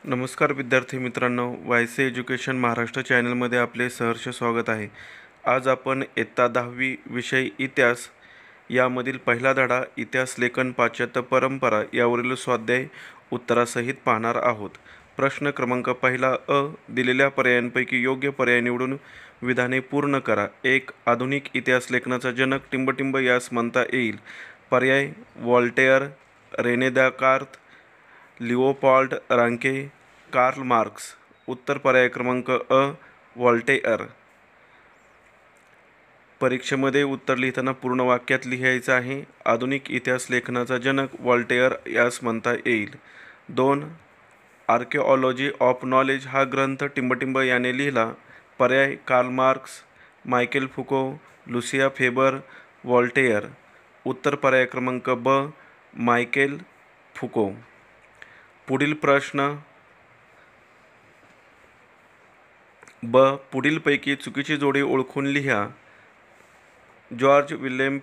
नमस्कार विद्यार्थी मित्रांनो, वायसी एज्युकेशन महाराष्ट्र चॅनलमध्ये आपले सहर्ष स्वागत आहे। आज आपण इयत्ता 10वी विषय इतिहास यामधील पहिला धडा इतिहास लेखन पाश्चात्य परंपरा यावरील स्वाध्याय उत्तरासहित पाहणार आहोत। प्रश्न क्रमांक पहिला अ, दिलेल्या पर्यायांपैकी योग्य पर्याय निवडून विधाने पूर्ण करा। 1. आधुनिक इतिहास लेखनाचा जनक टिंबटिंब यास म्हणता येईल। पर्याय: व्हॉल्टेयर, रेने दॅकार्त, लिओपोल्ड रांके, कार्ल मार्क्स। उत्तर पर्याय क्रमांक अ, व्हॉल्टेयर। परीक्षेमध्ये उत्तर लिहिताना पूर्ण वाक्यात लिहायचं आहे। आधुनिक इतिहास लेखनाचा जनक व्हॉल्टेयर यास म्हणता येईल। 2. आर्किओलॉजी ऑफ नॉलेज हा ग्रंथ टिंबटिंब याने लिहिला। पर्याय: Karl Marx, Michael फुको, Lucia favour, व्हॉल्टेयर। उत्तर पर्याय क्रमांक ब, मायकेल फुको। पुढील प्रश्न ब, पुढीलपैकी चुकीची जोडी ओळखून लिहा। George William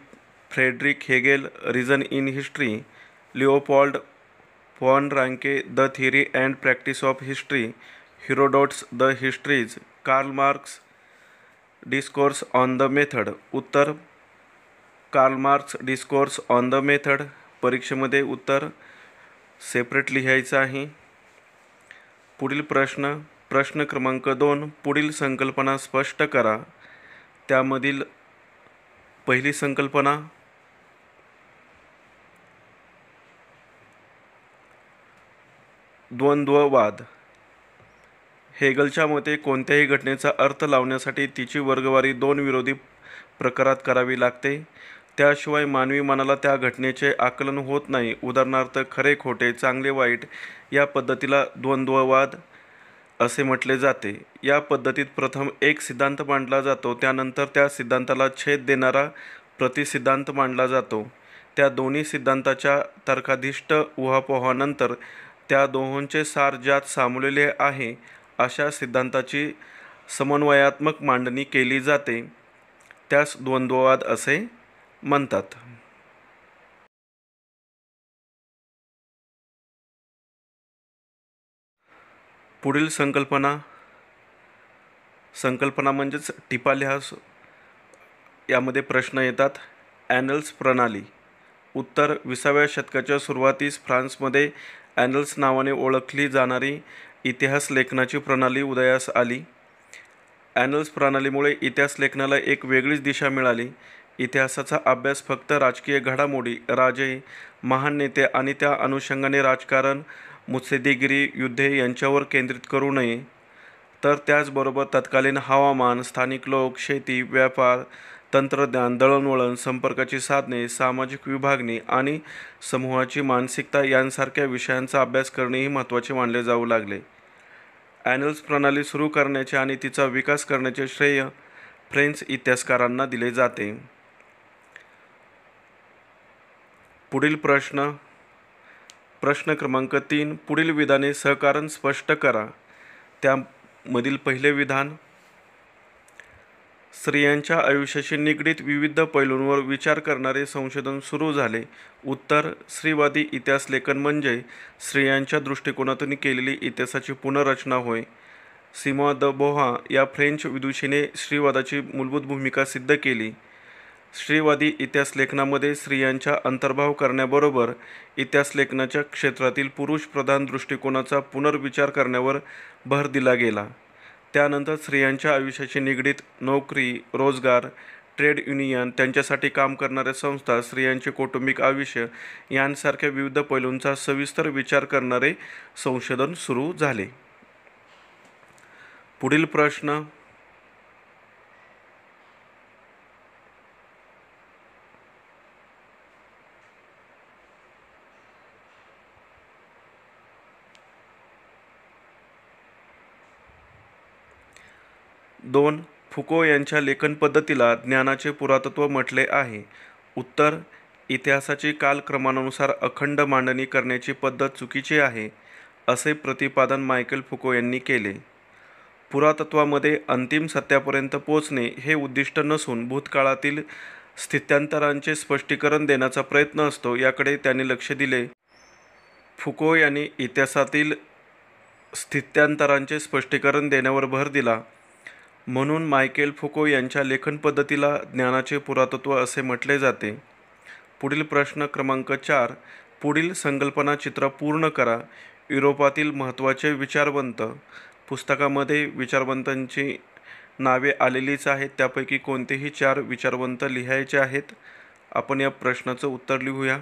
Frederick Hegel, reason in history, Leopold von Ranke, the theory and practice of history, Herodotus, the histories, Karl Marx, discourse on the method. उत्तर: Karl Marx, discourse on the method. परीक्षेमध्ये उत्तर separate लिहायचं आहे। पुढील प्रश्न क्रमांक 2, पुढील संकल्पना स्पष्ट करा। त्यामधील पहिली संकल्पना द्वंद्ववाद। हेगलच्या मते कोणत्याही घटनेचा अर्थ लावण्यासाठी तिची वर्गवारी दोन विरोधी प्रकारात करावी लागते, त्याशिवाय मानवी मनाला त्या घटनेचे आकलन होत नाही। उदाहरणार्थ, खरे खोटे, चांगले वाईट या पद्धतीला द्वंद्ववाद असे म्हटले जाते। या पद्धतीत प्रथम एक सिद्धांत मांडला जातो, त्यानंतर त्या सिद्धांताला छेद देणारा प्रतिसिद्धांत मांडला जातो। त्या दोन्ही सिद्धांताच्या तर्काधिष्ठ उहापोहानंतर त्या दोहोंचे सार ज्यात सामावलेले आहे अशा सिद्धांताची समन्वयात्मक मांडणी केली जाते, त्यास द्वंद्ववाद असे म्हणतात। पुढील संकल्पना म्हणजेच टिपा लिहा। यामध्ये प्रश्न येतात। ॲनल्स प्रणाली। उत्तर: 20व्या शतकाच्या सुरुवातीस फ्रान्समध्ये ॲनल्स नावाने ओळखली जाणारी इतिहास लेखनाची प्रणाली उदयास आली। ॲनल्स प्रणालीमुळे इतिहास लेखनाला एक वेगळीच दिशा मिळाली। इतिहासाचा अभ्यास फक्त राजकीय घडामोडी, राजे, महान नेते आणि त्या अनुषंगाने राजकारण, मुत्सद्देगिरी, युद्धे यांच्यावर केंद्रित करू नये, तर त्याचबरोबर तत्कालीन हवामान, स्थानिक लोक, शेती, व्यापार, तंत्रज्ञान, दळणवळण, संपर्काची साधने, सामाजिक विभागणी आणि समूहाची मानसिकता यांसारख्या विषयांचा अभ्यास करणेही महत्त्वाचे मानले जाऊ लागले। ॲनल्स प्रणाली सुरू करण्याचे आणि तिचा विकास करण्याचे श्रेय फ्रेंच इतिहासकारांना दिले जाते। पुढील प्रश्न क्रमांक 3, पुढील विधाने सहकारण स्पष्ट करा। त्यामधील पहिले विधान: स्त्रियांच्या आयुष्याशी निगडीत विविध पैलूंवर विचार करणारे संशोधन सुरू झाले। उत्तर: स्त्रीवादी इतिहास लेखन म्हणजे स्त्रियांच्या दृष्टिकोनातून केलेली इतिहासाची पुनर्रचना होय। सिमॉन द बोव्हार या फ्रेंच विदुषीने स्त्रीवादाची मूलभूत भूमिका सिद्ध केली। स्त्रीवादी इतिहास लेखनामध्ये स्त्रियांचा अंतर्भाव करण्याबरोबर इतिहास लेखनाच्या क्षेत्रातील पुरुषप्रधान दृष्टिकोनाचा पुनर्विचार करण्यावर भर दिला गेला। त्यानंतर स्त्रियांच्या आयुष्याशी निगडीत नोकरी, रोजगार, ट्रेड युनियन, त्यांच्यासाठी काम करणाऱ्या संस्था, स्त्रियांचे कौटुंबिक आयुष्य यांसारख्या विविध पैलूंचा सविस्तर विचार करणारे संशोधन सुरू झाले। पुढील प्रश्न: दोन, फुको यांच्या लेखन पद्धतीला ज्ञानाचे पुरातत्व म्हटले आहे। उत्तर: इतिहासाची कालक्रमानुसार अखंड मांडणी करण्याची पद्धत चुकीची आहे, असे प्रतिपादन मायकेल फुको यांनी केले। पुरातत्वामध्ये अंतिम सत्यापर्यंत पोहोचणे हे उद्दिष्ट नसून भूतकाळातील स्थित्यांतरांचे स्पष्टीकरण देण्याचा प्रयत्न असतो, याकडे त्यांनी लक्ष दिले। फुको यांनी इतिहासातील स्थित्यांतरांचे स्पष्टीकरण देण्यावर भर दिला. म्हणून मायकेल फुको यांच्या लेखन पद्धतीला ज्ञानाचे पुरातत्व असे म्हटले जाते. पुढील प्रश्न क्रमांक 4. पुढील संकल्पना चित्र पूर्ण करा. युरोपातील महत्त्वाचे विचारवंत. पुस्तकामध्ये विचारवंतांची नावे आलेलीच आहेत. त्यापैकी कोणतेही 4 विचारवंत लिहायचे आहेत. आपण या प्रश्नाचं उत्तर लिहूया.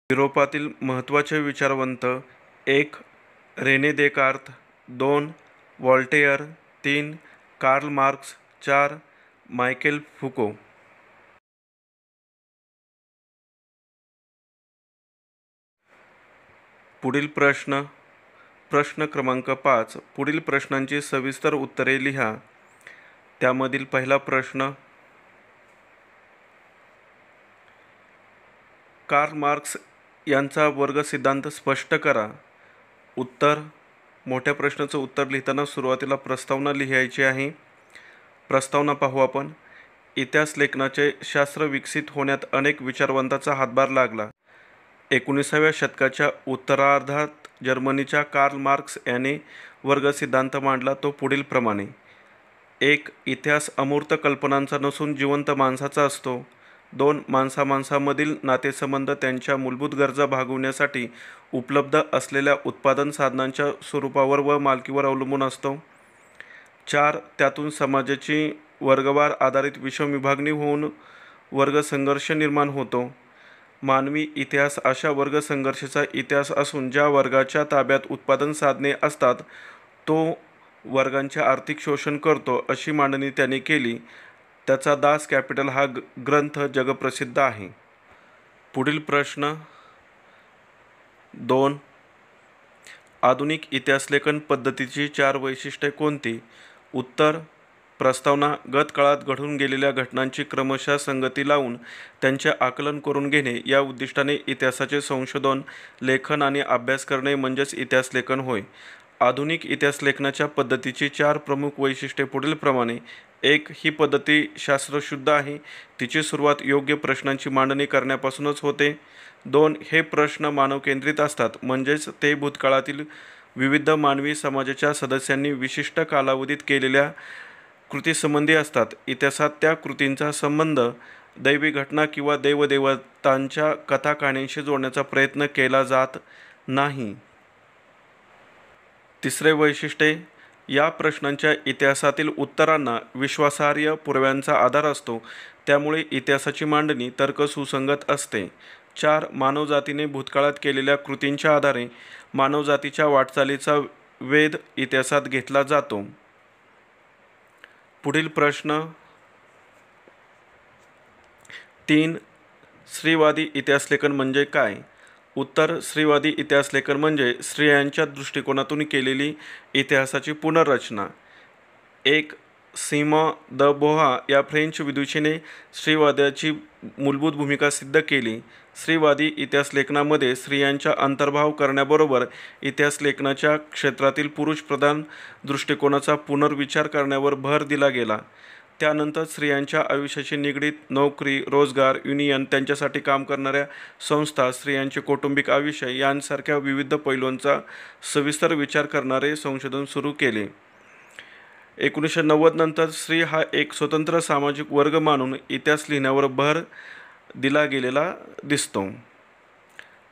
युरोपातील महत्त्वाचे विचारवंत: 1. Rene Descartes, 2. Voltaire, 3. Karl Marx, 4. Michel Foucault. पुढील प्रश्न क्रमांक 5. पुढील प्रश्नांची सविस्तर उत्तरे लिहा. त्यामधील पहिला प्रश्न: कार्ल मार्क्स यांचा वर्ग सिद्धांत स्पष्ट करा. उत्तर: मोठ्या प्रश्नाचं उत्तर लिहिताना सुरुवातीला प्रस्तावना लिहायची आहे. प्रस्तावना पाहू आपण. इतिहास लेखनाचे शास्त्र विकसित होण्यात अनेक विचारवंतांचा हातभार लागला. 19व्या शतकाच्या उत्तरार्धात जर्मनीच्या कार्ल मार्क्स याने वर्ग सिद्धांत मांडला. तो पुढील प्रमाणे: 1. इतिहास अमूर्त कल्पनांचा नसून जिवंत माणसाचा असतो. 2. माणसामाणसामधील नातेसंबंध त्यांच्या मूलभूत गरजा भागवण्यासाठी उपलब्ध असलेल्या उत्पादन साधनांच्या स्वरूपावर व मालकीवर अवलंबून असतो. 4. त्यातून समाजाची वर्गवार आधारित विषमविभागणी होऊन वर्गसंघर्ष निर्माण होतो. मानवी इतिहास अशा वर्गसंघर्षाचा इतिहास असून ज्या वर्गाच्या ताब्यात उत्पादन साधने असतात तो वर्गांचे आर्थिक शोषण करतो, अशी मांडणी त्यांनी केली. त्याचा दास कॅपिटल हा ग्रंथ जगप्रसिद्ध आहे. पुढील प्रश्न 2. आधुनिक इतिहासलेखन पद्धतीची 4 वैशिष्ट्ये कोणती? उत्तर: प्रस्तावना: गतकाळात घडून गेलेल्या घटनांची क्रमशः संगती लावून त्यांचे आकलन करून घेणे या उद्दिष्टाने इतिहासाचे संशोधन, लेखन आणि अभ्यास करणे म्हणजेच इतिहासलेखन होय. आधुनिक इतिहासलेखनाच्या पद्धतीची 4 प्रमुख वैशिष्ट्ये पुढीलप्रमाणे: 1. ही पद्धती शास्त्रशुद्ध आहे. तिची सुरुवात योग्य प्रश्नांची मांडणी करण्यापासूनच होते. 2. हे प्रश्न मानवकेंद्रित असतात, म्हणजेच ते भूतकाळातील विविध मानवी समाजाच्या सदस्यांनी विशिष्ट कालावधीत केलेल्या कृतीसंबंधी असतात. इतिहासात त्या कृतींचा संबंध दैवी घटना किंवा देवदेवतांच्या कथाकहाण्यांशी जोडण्याचा प्रयत्न केला जात नाही. 3. वैशिष्ट्ये: या प्रश्नांच्या इतिहासातील उत्तरांना विश्वासार्ह पुराव्यांचा आधार असतो. त्यामुळे इतिहासाची मांडणी तर्कसुसंगत असते. 4. मानवजातीने भूतकाळात केलेल्या कृतींच्या आधारे मानवजातीच्या वाटचालीचा वेध इतिहासात घेतला जातो. पुढील प्रश्न 3. स्त्रीवादी इतिहासलेखन म्हणजे काय? उत्तर: स्त्रीवादी इतिहासलेखन म्हणजे स्त्रियांच्या दृष्टिकोनातून केलेली इतिहासाची पुनर्रचना. 1. सिमॉन द बोव्हार या फ्रेंच विदुषीने स्त्रीवादाची मूलभूत भूमिका सिद्ध केली. स्त्रीवादी इतिहासलेखनामध्ये स्त्रियांचा अंतर्भाव करण्याबरोबर इतिहासलेखनाच्या क्षेत्रातील पुरुषप्रधान दृष्टिकोनाचा पुनर्विचार करण्यावर भर दिला गेला. त्यानंतर स्त्रियांच्या आयुष्याशी निगडीत नोकरी, रोजगार, युनियन, त्यांच्यासाठी काम करणाऱ्या संस्था, स्त्रियांचे कौटुंबिक आयुष्य यांसारख्या विविध पैलूंचा सविस्तर विचार करणारे संशोधन सुरू केले. 1990 नंतर स्त्री हा एक स्वतंत्र सामाजिक वर्ग मानून इतिहास लिहिण्यावर भर दिला गेलेला दिसतो.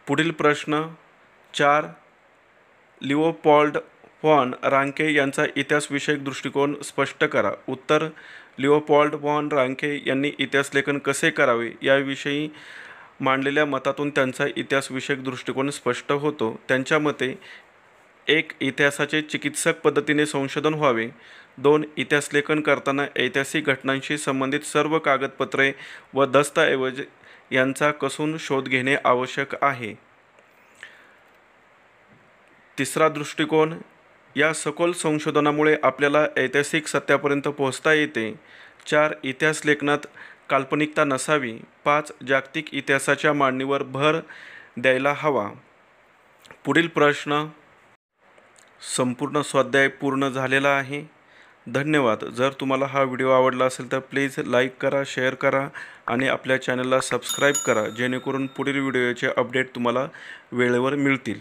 पुढील प्रश्न 4. लिओपोल्ड व्हॉन रांके यांचा इतिहासविषयक दृष्टिकोन स्पष्ट करा. उत्तर: लिओपोल्ड व्हॉन रांके यांनी इतिहासलेखन कसे करावे याविषयी मांडलेल्या मतातून त्यांचा इतिहासविषयक दृष्टिकोन स्पष्ट होतो. त्यांच्या मते: 1. इतिहासाचे चिकित्सक पद्धतीने संशोधन व्हावे. 2. इतिहासलेखन करताना ऐतिहासिक घटनांशी संबंधित सर्व कागदपत्रे व दस्तऐवज यांचा कसून शोध घेणे आवश्यक आहे. 3. दृष्टिकोन: या सखोल संशोधनामुळे आपल्याला ऐतिहासिक सत्यापर्यंत पोहोचता येते. 4. इतिहासलेखनात काल्पनिकता नसावी. 5. जागतिक इतिहासाच्या मांडणीवर भर द्यायला हवा. पुढील प्रश्न संपूर्ण स्वाध्याय पूर्ण झालेला आहे. धन्यवाद. जर तुम्हाला हा व्हिडिओ आवडला असेल तर प्लीज लाईक करा, शेअर करा आणि आपल्या चॅनलला सबस्क्राईब करा, जेणेकरून पुढील व्हिडिओचे अपडेट तुम्हाला वेळेवर मिळतील.